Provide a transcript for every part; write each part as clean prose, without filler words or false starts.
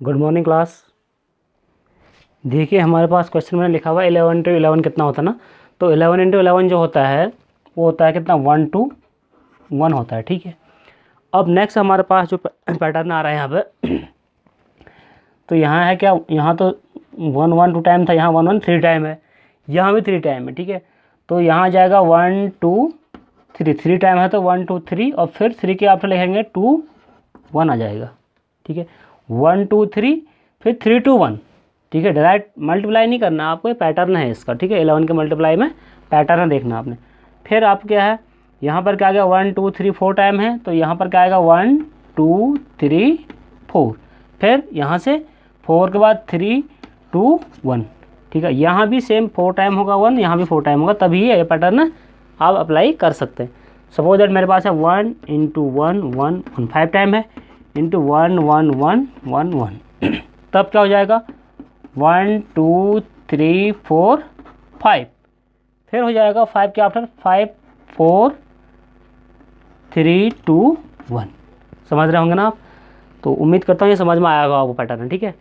Good morning class. देखिए हमारे पास question में लिखा हुआ है 11 इंटू 11 कितना होता है ना। तो 11 इंटू 11 जो होता है वो होता है कितना 1 to 1 होता है। ठीक है, अब नेक्स्ट हमारे पास जो पैटर्न आ रहा है यहाँ पे तो यहाँ है क्या, यहाँ तो 1 1 2 टाइम था, यहाँ 1 1 3 टाइम है, यहाँ भी 3 टाइम है। ठीक है, तो यहाँ जाएगा 1 2 3, 3 टाइम है तो 1 2 3 और फिर 3 के आफ्टर लिखेंगे 2 1 आ जाएगा। ठीक है, 1 2 3 फिर 3 2 1। ठीक है, डायरेक्ट मल्टीप्लाई नहीं करना आपको, ये पैटर्न है इसका। ठीक है, 11 के मल्टीप्लाई में पैटर्न देखना आपने। फिर आप क्या है, यहाँ पर क्या आ गया 1 2 3 4 टाइम है तो यहाँ पर क्या आएगा 1 2 3 4। फिर यहाँ से 4 के बाद 3 2 1। ठीक है, यहाँ भी सेम 4 टाइम होगा 1, यहाँ भी 4 टाइम होगा, तभी ये पैटर्न आप अप्लाई कर सकते हैं। सपोज दैट मेरे पास है 1 इंटू 1 1 1 5 टाइम है इंटू 1 1 1 1 1 तब क्या हो जाएगा 1 2 3 4 5। फिर हो जाएगा 5 के आफ्टर 5 4 3 2 1। समझ रहे होंगे ना आप? तो उम्मीद करता हूँ ये समझ में आया होगा आपको पैटर्न। ठीक है,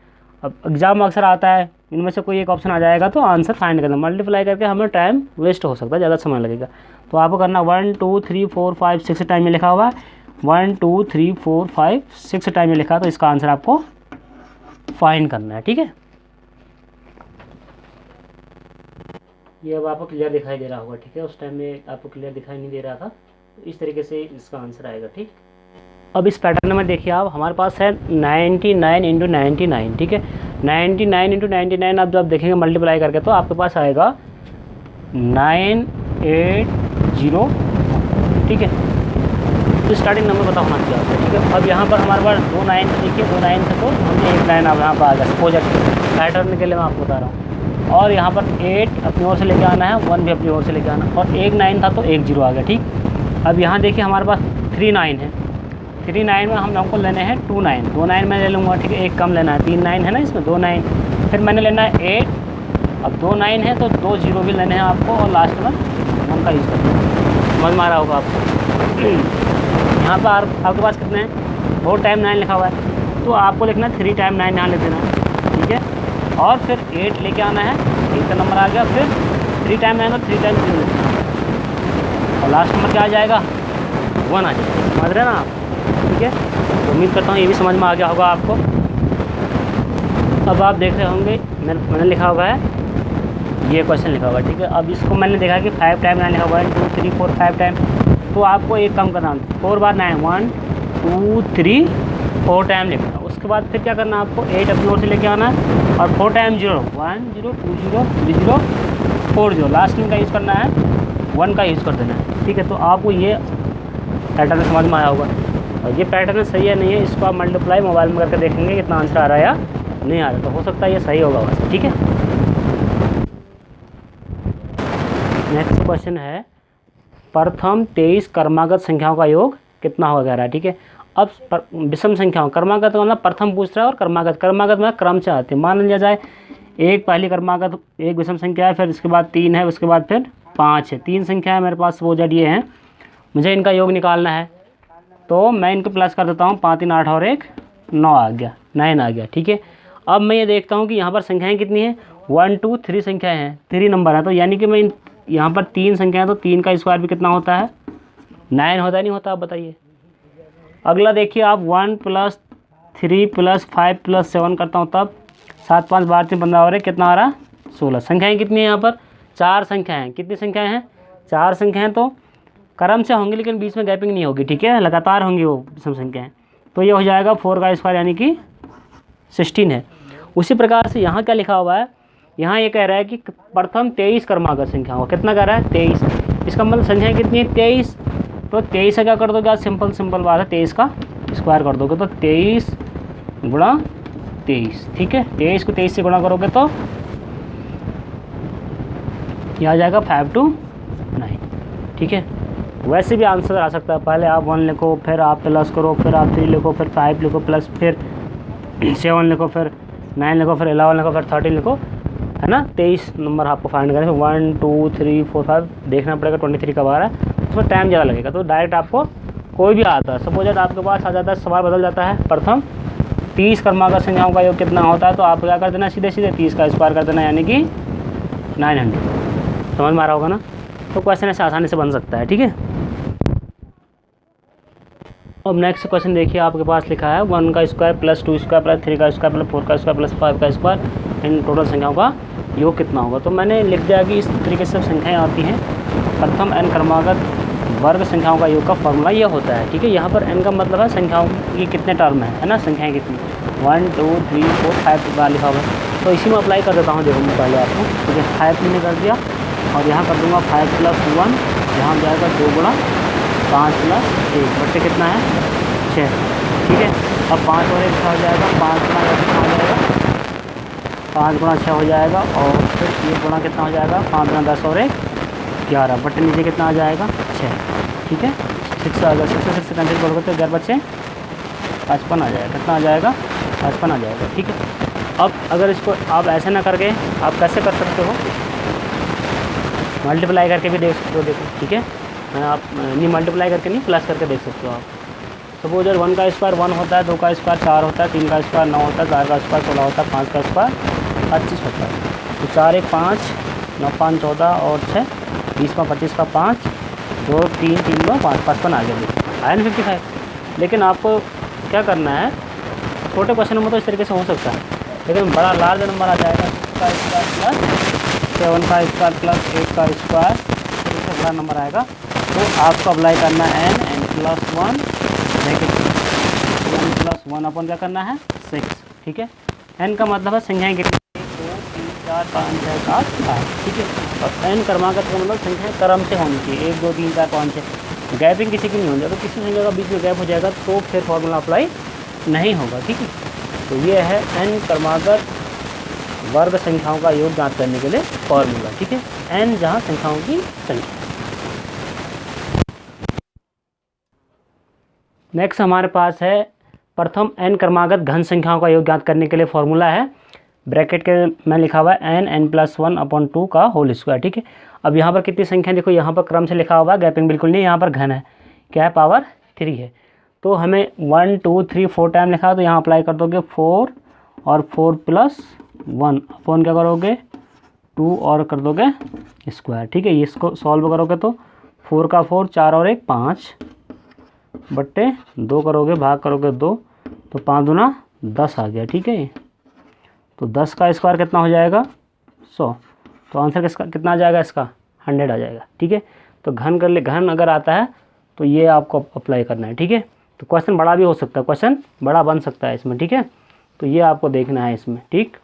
अब एग्जाम अक्सर आता है, इनमें से कोई एक ऑप्शन आ जाएगा तो आंसर फाइंड करना, मल्टीप्लाई करके हमें टाइम वेस्ट हो सकता है, ज़्यादा समय लगेगा। तो आपको करना 1 2 3 4 5 6 टाइम में लिखा हुआ है, 1 2 3 4 5 6 टाइम में लिखा है, तो इसका आंसर आपको फाइंड करना है। ठीक है, ये अब आपको क्लियर दिखाई दे रहा होगा। ठीक है, उस टाइम में आपको क्लियर दिखाई नहीं दे रहा था, तो इस तरीके से इसका आंसर आएगा। ठीक, अब इस पैटर्न में देखिए आप, हमारे पास है 99 इंटू 99। ठीक है, 99 इंटू 99 आप जब देखेंगे मल्टीप्लाई करके तो आपके पास आएगा 980। ठीक है, तो स्टार्टिंग नंबर पता होना चाहिए आपको। ठीक है, अब यहाँ पर हमारे पास 2 9 देखिए, 2 9 से तो हमने एक लाइन अब यहाँ पर आ गया प्रोजेक्ट पैटर्न के लिए मैं आपको बता रहा हूँ। और यहाँ पर 8 अपनी ओर से लेके आना है, 1 भी अपनी ओर से लेके आना, और एक 9 था तो एक 0 आ गया। ठीक, अब यहाँ देखिए हमारे पास 3 9 है, 3 9 में हमको लेने हैं 2 9, 2 9 मैं ले लूँगा। ठीक है, एक कम लेना है, 3 9 है ना इसमें, 2 9 फिर मैंने लेना है 8। अब 2 9 है तो 2 0 भी लेने हैं आपको, और लास्ट में 1 का यूज़ करना है। समझ में आ रहा होगा आपको? यहाँ पर आपके पास कितने हैं, 4 टाइम 9 लिखा हुआ है, तो आपको लिखना है 3 टाइम 9 यहाँ लिख देना है। ठीक है, और फिर 8 लेके आना है, 8 का नंबर आ गया, फिर 3 टाइम 9 तो 3 टाइम 0 लिखना है, और लास्ट नंबर क्या आ जाएगा 1 आ जाएगा। समझ रहे हैं ना आप? ठीक है, तो उम्मीद करता हूँ ये भी समझ में आ गया होगा आपको। अब आप देख रहे होंगे मैंने लिखा हुआ है, ये क्वेश्चन लिखा हुआ है। ठीक है, अब इसको मैंने देखा कि 5 टाइम 9 लिखा हुआ है, 2 3 4 5 टाइम, तो आपको एक कम करना, 4 बार 9 1 2 3 4 टाइम लिखना। उसके बाद फिर क्या करना, आपको 8 अपनी ओर से लेके आना है, और 4 टाइम 0 1 0 2 0 3 0 4 0, लास्ट में का यूज़ करना है 1 का यूज़ कर देना है। ठीक है, तो आपको ये पैटर्न समझ में आया होगा। और ये पैटर्न सही है नहीं है, इसको आप मल्टीप्लाई मोबाइल में करके देखेंगे कितना आंसर आ रहा है या नहीं आ रहा, तो हो सकता है ये सही होगा वैसे। ठीक है, नेक्स्ट क्वेश्चन है प्रथम 23 क्रमागत संख्याओं का योग कितना होगा कह रहा है। ठीक है, अब विषम संख्याओं, क्रमागत मतलब प्रथम पूछ रहा है, और क्रमागत में क्रम से आते हैं। मान लिया जाए एक पहली क्रमागत एक विषम संख्या है, फिर उसके बाद 3 है, उसके बाद फिर 5 है, 3 संख्या है मेरे पास, वो जब ये हैं, मुझे इनका योग निकालना है, तो मैं इनको प्लस कर देता हूँ, 5 3 8 और 1 9 आ गया, 9 आ गया। ठीक है, अब मैं ये देखता हूँ कि यहाँ पर संख्याएं कितनी हैं, 1 2 3 संख्याएं हैं, 3 नंबर है, तो यानी कि मैं यहाँ पर 3 संख्याएं, तो 3 का स्क्वायर भी कितना होता है 9 होता है, नहीं होता? आप बताइए। अगला देखिए आप 1 + 3 + 5 + 7 करता हूँ, तब 7 5 12 3 15 और 1 कितना आ रहा 16। संख्याएँ कितनी है यहाँ पर, 4 संख्याएँ। कितनी संख्याएँ हैं, 4 संख्याएँ, तो क्रम से होंगी लेकिन बीच में गैपिंग नहीं होगी। ठीक है, लगातार होंगी वो सम संख्याएँ, तो ये हो जाएगा 4 का स्क्वायर यानी कि 16 है। उसी प्रकार से यहाँ क्या लिखा हुआ है, यहाँ ये कह रहा है कि प्रथम 23 क्रमागत संख्याओं का कितना कह रहा है 23। इसका मतलब संख्याएँ कितनी है 23, तो 23 से क्या कर दोगे आप, सिंपल बात है, 23 का स्क्वायर कर दोगे, तो 23 गुणा 23। ठीक है, 23 को 23 से गुणा करोगे तो यह आ जाएगा 5 2 9। ठीक है, वैसे भी आंसर आ सकता है, पहले आप 1 लिखो, फिर आप प्लस करो, फिर आप 3 लिखो, फिर 5 लिखो प्लस, फिर 7 लिखो, फिर 9 लिखो, फिर 11 लिखो, फिर 13 लिखो, है ना। 23 नंबर आपको फाइंड करें, 1 2 3 4 5 देखना पड़ेगा, 23 कब आ रहा है, उसमें टाइम ज़्यादा लगेगा। तो डायरेक्ट आपको कोई भी आता है, सपोज आपके पास आ जाता है, सवाल बदल जाता है प्रथम 30 क्रमागत संख्याओं का योग कितना होता है, तो आप क्या कर देना, सीधे सीधे 30 का स्क्वायर कर देना, यानी कि 900। समझ में आ रहा होगा ना। तो क्वेश्चन ऐसे आसानी से बन सकता है, ठीक है। अब नेक्स्ट क्वेश्चन देखिए, आपके पास लिखा है 1 का स्क्वायर प्लस 2 स्क्वायर प्लस 3 का स्क्वायर प्लस 4 का स्क्वायर प्लस 5 का स्क्वायर इन टोटल संख्याओं का योग कितना होगा। तो मैंने लिख दिया कि इस तरीके से संख्याएँ आती हैं। प्रथम n क्रमागत वर्ग संख्याओं का योग का फॉर्मूला ये होता है, ठीक है। यहाँ पर n का मतलब है संख्याओं की कितने टर्म है ना, संख्याएँ कितनी, 1 2 3 4 5 का लिखा हुआ है। तो इसी में अप्लाई कर देता हूँ, देखो मैं पहले आपको, ठीक है। 5 मैंने कर दिया और यहाँ कर दूँगा 5 + 1, यहाँ जाएगा 2 गुणा 5 + 1 बट्टे कितना है 6, ठीक है। अब 5 और 1 6 हो जाएगा, 5 गुणा 1 कितना हो जाएगा, 5 गुणा 6 हो जाएगा, और फिर 1 गुणा कितना हो जाएगा, 5 गुणा 10 और 1 11 बट्टे नीचे कितना आ जाएगा 6, ठीक है। 6 आ गया, 6 से कैंसिल करोगे तो 11 बच्चे 55 आ जाएगा, कितना आ जाएगा 55 आ जाएगा, ठीक है। अब अगर इसको आप ऐसे ना करके आप कैसे कर सकते हो, मल्टीप्लाई करके भी देख सकते हो, देखो ठीक है। आप नहीं मल्टीप्लाई करके नहीं, प्लस करके देख सकते हो आप। सपोज अगर 1 का स्क्वायर 1 होता है, 2 का स्क्वायर 4 होता है, 3 का स्क्वायर 9 होता है, 4 का स्क्वायर 16 होता है, 5 का स्क्वायर 25 होता है। तो 4 1 5 9 5 14 और 6 20 का 25 का 5 2 3 3 2 5 55 आ गया, आया ना 55। लेकिन आपको क्या करना है, छोटे क्वेश्चन में तो इस तरीके से हो सकता है, लेकिन बड़ा लार्ज नंबर आ जाएगा 6 का स्क्वायर प्लस 7 का स्क्वायर प्लस 8 का स्क्वायर, इससे बड़ा नंबर आएगा। तो आपको अप्लाई करना है n + 1 n + 1 अपन क्या करना है 6, ठीक है। n का मतलब है संख्याएँ कितनी, 1 2 3 4 5 6 7 8, ठीक है। और n क्रमागत का मतलब संख्याएँ क्रम से होनी चाहिए, 1 2 3 4 5 6, गैपिंग किसी की नहीं होनी। अगर किसी संख्या का बीच में गैप हो जाएगा तो फिर फॉर्मूला अप्लाई नहीं होगा, ठीक है। तो ये है n क्रमागत वर्ग संख्याओं का योग ज्ञात करने के लिए फॉर्मूला, ठीक है। n जहाँ संख्याओं की संख्या। नेक्स्ट हमारे पास है प्रथम n क्रमागत घन संख्याओं का योग ज्ञात करने के लिए फॉर्मूला है, ब्रैकेट के में लिखा हुआ है n + 1/2 का होल स्क्वायर, ठीक है। अब यहाँ पर कितनी संख्या देखो, यहाँ पर क्रम से लिखा हुआ है, गैपिंग बिल्कुल नहीं, यहाँ पर घन है, क्या है पावर 3 है। तो हमें 1 2 3 4 टाइम लिखा है, तो यहाँ अप्लाई कर दोगे 4 और 4 + 1 अपन क्या करोगे 2 और कर दोगे स्क्वायर, ठीक है। इसको सॉल्व करोगे तो 4 का 4 4 और 1 5 बट्टे 2 करोगे, भाग करोगे 2, तो 5 दूना 10 आ गया, ठीक है। तो 10 का स्क्वायर कितना हो जाएगा 100, तो आंसर किसका कितना आ जाएगा, इसका 100 आ जाएगा, ठीक है। तो घन कर ले, घन अगर आता है तो ये आपको अप्लाई करना है, ठीक है। तो क्वेश्चन बड़ा भी हो सकता है, क्वेश्चन बड़ा बन सकता है इसमें, ठीक है। तो ये आपको देखना है इसमें, ठीक।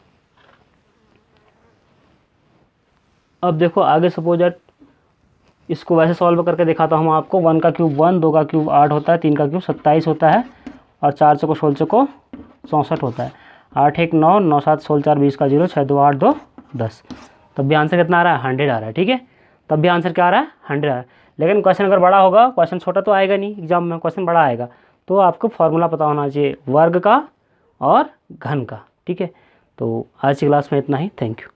अब देखो आगे सपोज इसको वैसे सॉल्व करके दिखाता हूँ आपको। 1 का क्यूब 1, 2 का क्यूब 8 होता है, 3 का क्यूब 27 होता है, और 4 चौको 16 चौको 64 होता है, 8 1 9 9 7 16 4 20 का 0 6 2 8 2 10। तब भी आंसर कितना आ रहा है 100 आ रहा है, ठीक है। तब भी आंसर क्या आ रहा है 100 आ रहा है। लेकिन क्वेश्चन अगर बड़ा होगा, क्वेश्चन छोटा तो आएगा नहीं एग्जाम में, क्वेश्चन बड़ा आएगा, तो आपको फॉर्मूला पता होना चाहिए वर्ग का और घन का, ठीक है। तो आज की क्लास में इतना ही, थैंक यू।